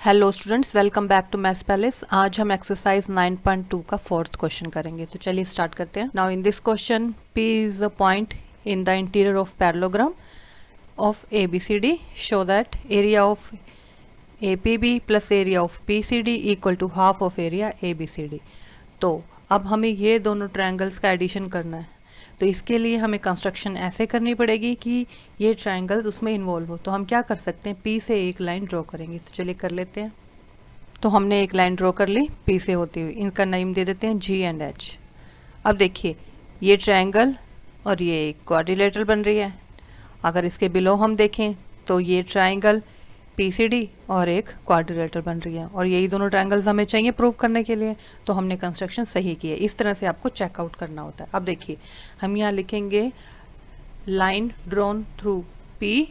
Hello students, welcome back to Maths Palace. आज हम exercise 9.2 का फोर्थ क्वेश्चन करेंगे। तो चलिए स्टार्ट करते हैं। Now in this question P is a point in the interior of parallelogram of ABCD। Show that area of APB plus area of PCD equal to half of area ABCD। तो अब हमें ये दोनों triangles का addition करना है। तो इसके लिए हमें कंस्ट्रक्शन ऐसे करनी पड़ेगी कि ये ट्रायंगल्स उसमें इन्वॉल्व हो। तो हम क्या कर सकते हैं, पी से एक लाइन ड्रॉ करेंगे। तो चलिए कर लेते हैं। तो हमने एक लाइन ड्रॉ कर ली पी से होती हुई, इनका नेम दे देते हैं G एंड H। अब देखिए ये ट्रायंगल और ये एक क्वाड्रिलेटरल बन रही है। अगर इसके बिलो हम देखें तो ये ट्रायंगल PCD और एक क्वाड्रिलेटरल बन रही है, और यही दोनों ट्रायंगल्स हमें चाहिए प्रूव करने के लिए। तो हमने कंस्ट्रक्शन सही की है। इस तरह से आपको चेकआउट करना होता है। अब देखिए हम यहाँ लिखेंगे line drawn through P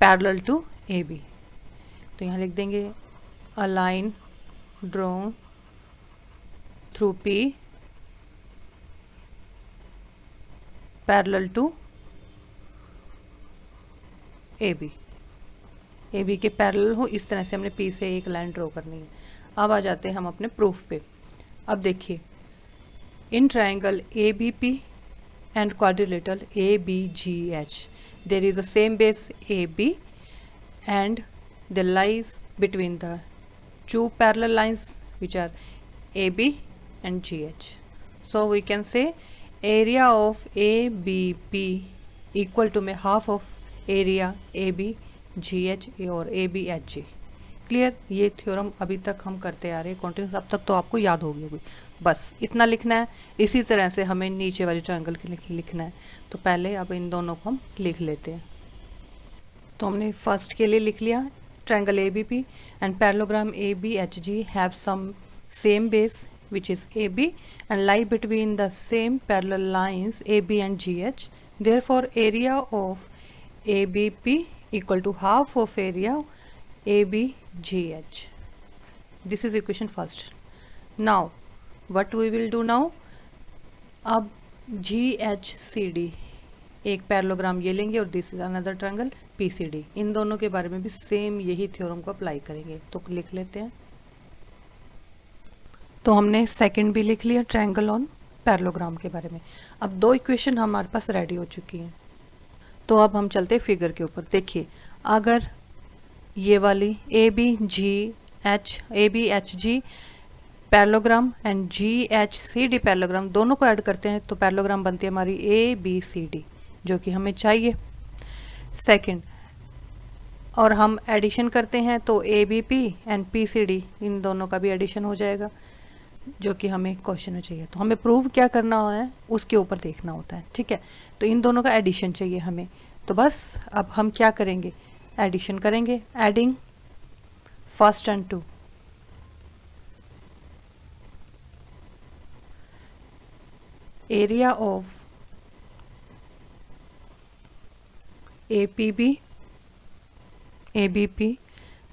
parallel to AB। तो यहाँ लिख देंगे a line drawn through P parallel to AB। AB के पैरेलल हो, इस तरह से हमने P से एक लाइन ड्रॉ करनी है। अब आ जाते हैं हम अपने प्रूफ पे। अब देखिए इन triangle ABP and quadrilateral ABGH there is the same base AB and there lies between the two parallel lines which are AB and GH. So we can say area of ABP equal to में half of area ABGH और ABHG। Clear? ये theorem अभी तक हम करते आ रहे हैं continuous, अब तक तो आपको याद होगी। बस इतना लिखना है। इसी तरह से हमें नीचे वाले ट्रायंगल के लिए लिखना है। तो पहले अब इन दोनों को हम लिख लेते हैं। तो हमने फर्स्ट के लिए लिख लिया triangle ABP and parallelogram ABHG have some same base which is AB and lie between the same parallel lines AB and GH. Therefore area of ABP equal to half of area ABGH. This is equation first. Now what we will do now, अब GHCD एक parallelogram ये लेंगे और this is another triangle PCD। इन दोनों के बारे में भी सेम यही थ्योरम को अप्लाई करेंगे। तो लिख लेते हैं। तो हमने सेकंड भी लिख लिया ट्रायंगल ऑन पैरेललोग्राम के बारे में। अब दो इक्वेशन हमारे पास रेडी हो चुकी हैं। तो अब हम चलते हैं फिगर के ऊपर। देखिए अगर ये वाली ABHG parallelogram and GHCD parallelogram दोनों को ऐड करते हैं तो पैरेललोग्राम बनती है हमारी ABCD, जो कि हमें चाहिए। सेकंड, और हम एडिशन करते हैं तो ABP एंड PCD इन दोनों का भी एडिशन हो जाएगा, जो कि हमें क्वेश्चन में चाहिए। तो हमें प्रूव क्या करना है उसके ऊपर देखना होता है। ठीक है, तो इन दोनों का एडिशन चाहिए हमें। तो बस अब हम क्या करेंगे, एडिशन करेंगे। Adding first and two, area of APB ABP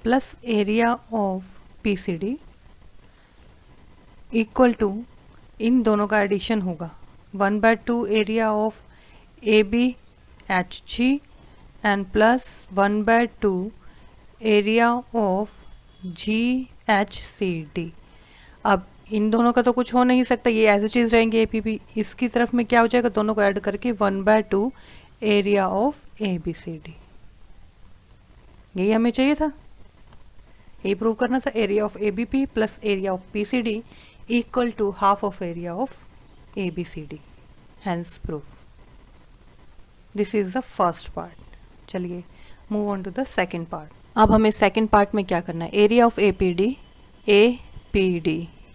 plus area of PCD equal to, इन दोनों का एडिशन होगा 1/2 area of ABHG and plus 1/2 area of GHCD। अब इन दोनों का तो कुछ हो नहीं सकता, ये एज ए चीज़ रहेंगे APB। इसकी तरफ में क्या हो जाएगा, दोनों को ऐड करके 1/2 एरिया ऑफ ABCD। यही हमें चाहिए था, यही प्रूव करना था। Area of ABP plus area of PCD equal to half of area of ABCD, hence proof. This is the first part. चलिए move on to the second part. अब हमें सेकेंड पार्ट में क्या करना है, एरिया ऑफ APD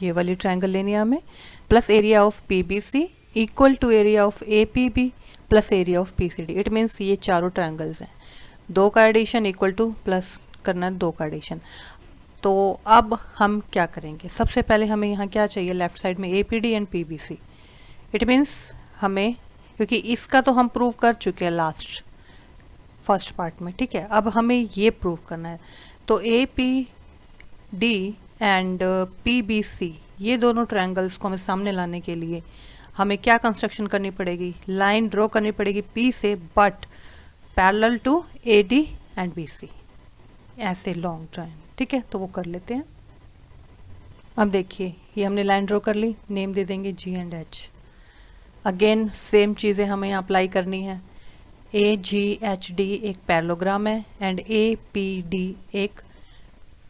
ये वाली triangle लेनी है हमें, plus area of PBC equal to area of APB plus area of PCD। It means ये चारों ट्रायंगल्स हैं, दो का एडिशन इक्वल टू प्लस करना है दो का एडिशन। तो अब हम क्या करेंगे, सबसे पहले हमें यहाँ क्या चाहिए, लेफ्ट साइड में APD and PBC। It means हमें, क्योंकि इसका तो हम प्रूव कर चुके हैं लास्ट फर्स्ट पार्ट में। ठीक है, अब हमें ये प्रूव करना है। तो APD एंड PBC ये दोनों ट्रायंगल्स को हमें सामने लाने के लिए हमें क्या कंस्ट्रक्शन करनी पड़ेगी, लाइन ड्रॉ करनी पड़ेगी P से, but parallel to AD and BC, ऐसे लॉन्ग ट्रायंगल। ठीक है, तो वो कर लेते हैं। अब देखिए ये हमने लाइन ड्रॉ कर ली, नेम दे देंगे जी एंड एच। अगेन सेम चीज़ें हमें यहाँ अप्लाई करनी है। ए जी एच डी एक पैरेललोग्राम है एंड ए पी डी एक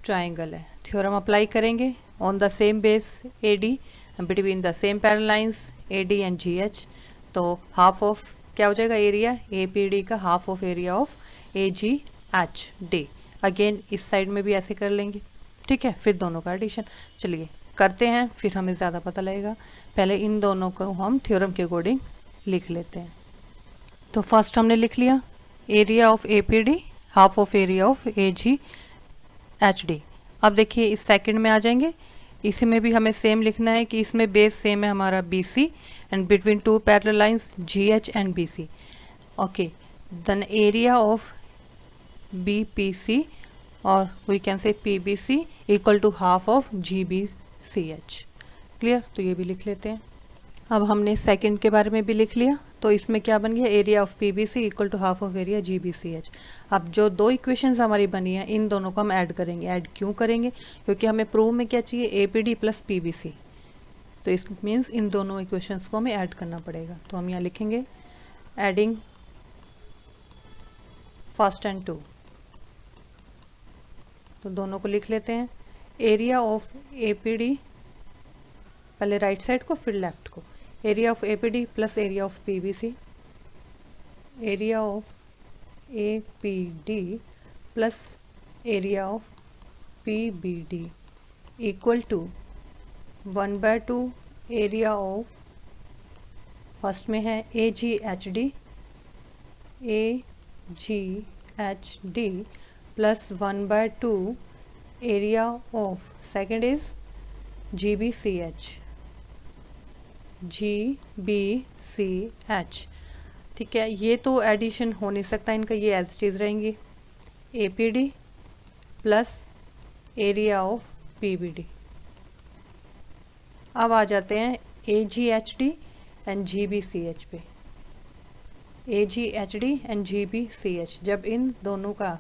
ट्राइंगल है। थ्योरम अप्लाई करेंगे on the same base A D between the same parallel lines A D and ji H. तो हाफ ऑफ क्या हो जाएगा, एरिया ए पी डी का half of area of A G H D. Again इस side में भी ऐसे कर लेंगे, ठीक है। फिर दोनों का एडिशन चलिए करते हैं, फिर हमें ज़्यादा पता लगेगा। पहले इन दोनों को हम थ्योरम के अकॉर्डिंग लिख लेते हैं। तो फर्स्ट हमने लिख लिया area of A P D half of area of A G H D. अब देखिए इस सेकंड में आ जाएंगे, इसी में भी हमें सेम लिखना है कि इसमें बेस सेम है हमारा B C and between two parallel lines G H and B C. Okay, then area of B P C और we can say P B C equal to half of G B C H. Clear, तो ये भी लिख लेते हैं। अब हमने second के बारे में भी लिख लिया, तो इसमें क्या बन गया, area of P B C equal to half of area G B C H. अब जो दो इक्वेशंस हमारी बनी है इन दोनों को हम ऐड करेंगे। ऐड क्यों करेंगे, क्योंकि हमें प्रूव में क्या चाहिए, A P D plus P B C. तो इस मीन्स इन दोनों इक्वेशंस को हमें ऐड करना पड़ेगा। तो हम यहाँ लिखेंगे एडिंग फर्स्ट एंड टू। तो दोनों को लिख लेते हैं। Area of A P D, पहले राइट साइड को फिर लेफ्ट को, area of A P D plus area of P B C, area of A P D plus area of P B D equal to 1/2 area of, first में है A G H D, A G H D plus 1/2 area of, second is G B C H, G B C H. ठीक है, ये तो addition हो नहीं सकता इनका, ये एज इट इज़ रहेंगी A P D plus area of P B D. अब आ जाते हैं A G H D and G B C H पे। A G H D and G B C H, जब इन दोनों का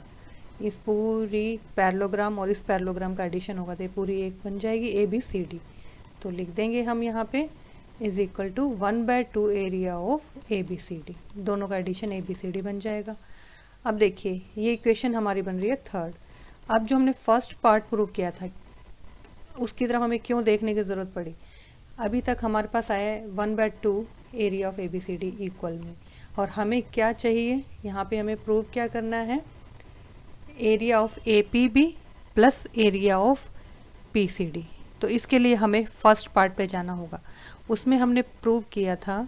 इस पूरी पैरेललोग्राम और इस पैरेललोग्राम का एडिशन होगा तो ये पूरी एक बन जाएगी ए बी सी डी। तो लिख देंगे हम यहाँ पे is equal to 1/2 area of A B C D. दोनों का addition A B C D बन जाएगा। अब देखिए ये इक्वेशन हमारी बन रही है थर्ड। अब जो हमने फर्स्ट पार्ट प्रूव किया था उसकी तरफ हमें क्यों देखने की ज़रूरत पड़ी, अभी तक हमारे पास आया है 1/2 area of A B C D equal में, और हमें क्या चाहिए यहाँ पे, हमें प्रूव क्या करना है, area of A P B plus area of P C D. तो इसके लिए हमें फर्स्ट पार्ट पे जाना होगा। उसमें हमने प्रूव किया था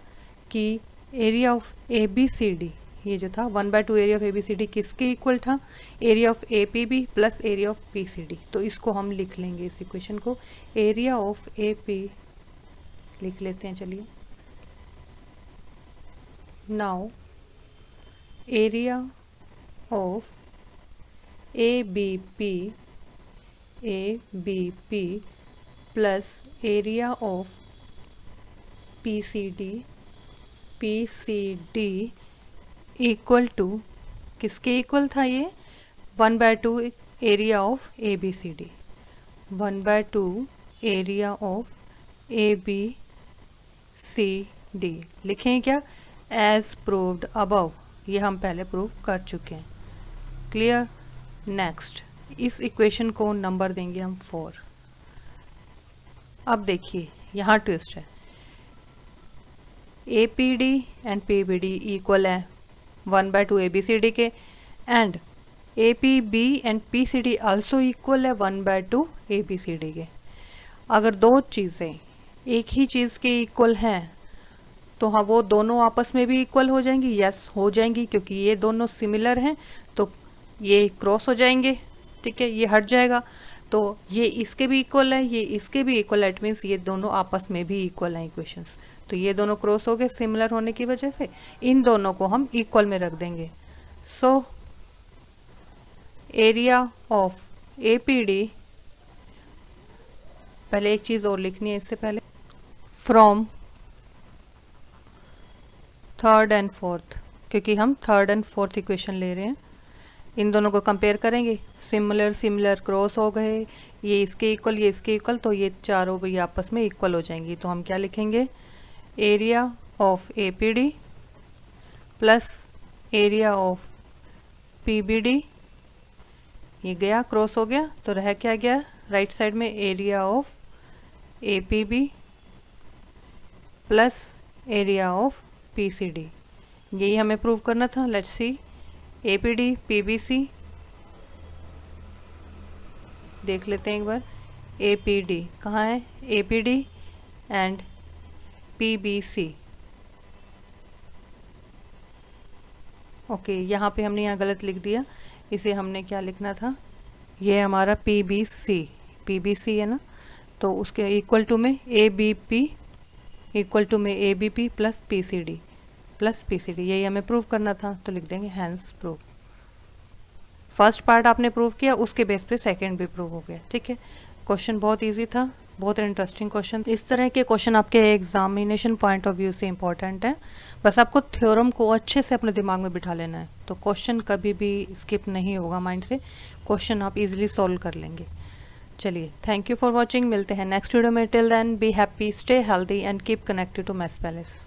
कि area of A B C D, ये जो था 1/2 area of A B C D किसके इक्वल था, area of A P B plus area of P C D. तो इसको हम लिख लेंगे इस इक्वेशन को, एरिया ऑफ ए पी लिख लेते हैं। चलिए now area of A B P plus area of P C D equal to, किसके इक्वल था ये, 1/2 area of A B C D, 1/2 area of A B C D. लिखें क्या, as proved above, ये हम पहले प्रूव कर चुके हैं। क्लियर। नेक्स्ट इस इक्वेशन को नंबर देंगे हम 4। अब देखिए यहाँ ट्विस्ट है, A P D and P B D equal है 1/2 ए बी सी डी के, and A P B and P C D also equal है 1/2 ए बी सी डी के। अगर दो चीज़ें एक ही चीज़ के इक्वल हैं तो हाँ वो दोनों आपस में भी इक्वल हो जाएंगी, यस हो जाएंगी, क्योंकि ये दोनों सिमिलर हैं तो ये क्रॉस हो जाएंगे। ठीक है, ये हट जाएगा, तो ये इसके भी इक्वल है, ये इसके भी इक्वल है, इट मीन्स ये दोनों आपस में भी इक्वल हैं इक्वेशंस। तो ये दोनों क्रॉस हो गए सिमिलर होने की वजह से, इन दोनों को हम इक्वल में रख देंगे। So area of A P D, पहले एक चीज़ और लिखनी है इससे पहले, फ्रॉम थर्ड एंड फोर्थ, क्योंकि हम थर्ड एंड फोर्थ इक्वेशन ले रहे हैं। इन दोनों को कंपेयर करेंगे, सिमिलर सिमिलर क्रॉस हो गए, ये इसके इक्वल ये इसके इक्वल, तो ये चारों भी आपस में इक्वल हो जाएंगी। तो हम क्या लिखेंगे, area of APD plus area of PBD, ये गया क्रॉस हो गया, तो रह क्या गया राइट साइड में, area of APB plus area of PCD। यही हमें प्रूव करना था। लेट्स सी, APD PBC देख लेते हैं एक बार। APD कहाँ है, APD एंड PBC। ओके, यहाँ पे हमने यहाँ गलत लिख दिया, इसे हमने क्या लिखना था, ये हमारा PBC है ना, तो उसके इक्वल टू में ABP इक्वल टू में ABP प्लस PCD, यही हमें प्रूव करना था। तो लिख देंगे हैंस प्रूव। फर्स्ट पार्ट आपने प्रूव किया, उसके बेस पे सेकंड भी प्रूव हो गया। ठीक है, क्वेश्चन बहुत इजी था, बहुत इंटरेस्टिंग क्वेश्चन। इस तरह के क्वेश्चन आपके एग्जामिनेशन पॉइंट ऑफ व्यू से इंपॉर्टेंट है, बस आपको थ्योरम को अच्छे से अपने दिमाग में बिठा लेना है, तो क्वेश्चन कभी भी स्किप नहीं होगा माइंड से, क्वेश्चन आप इजीली सॉल्व कर लेंगे। चलिए, थैंक यू फॉर वॉचिंग, मिलते हैं नेक्स्ट वीडियो में। Till then be happy, stay healthy and keep connected to Maths palace.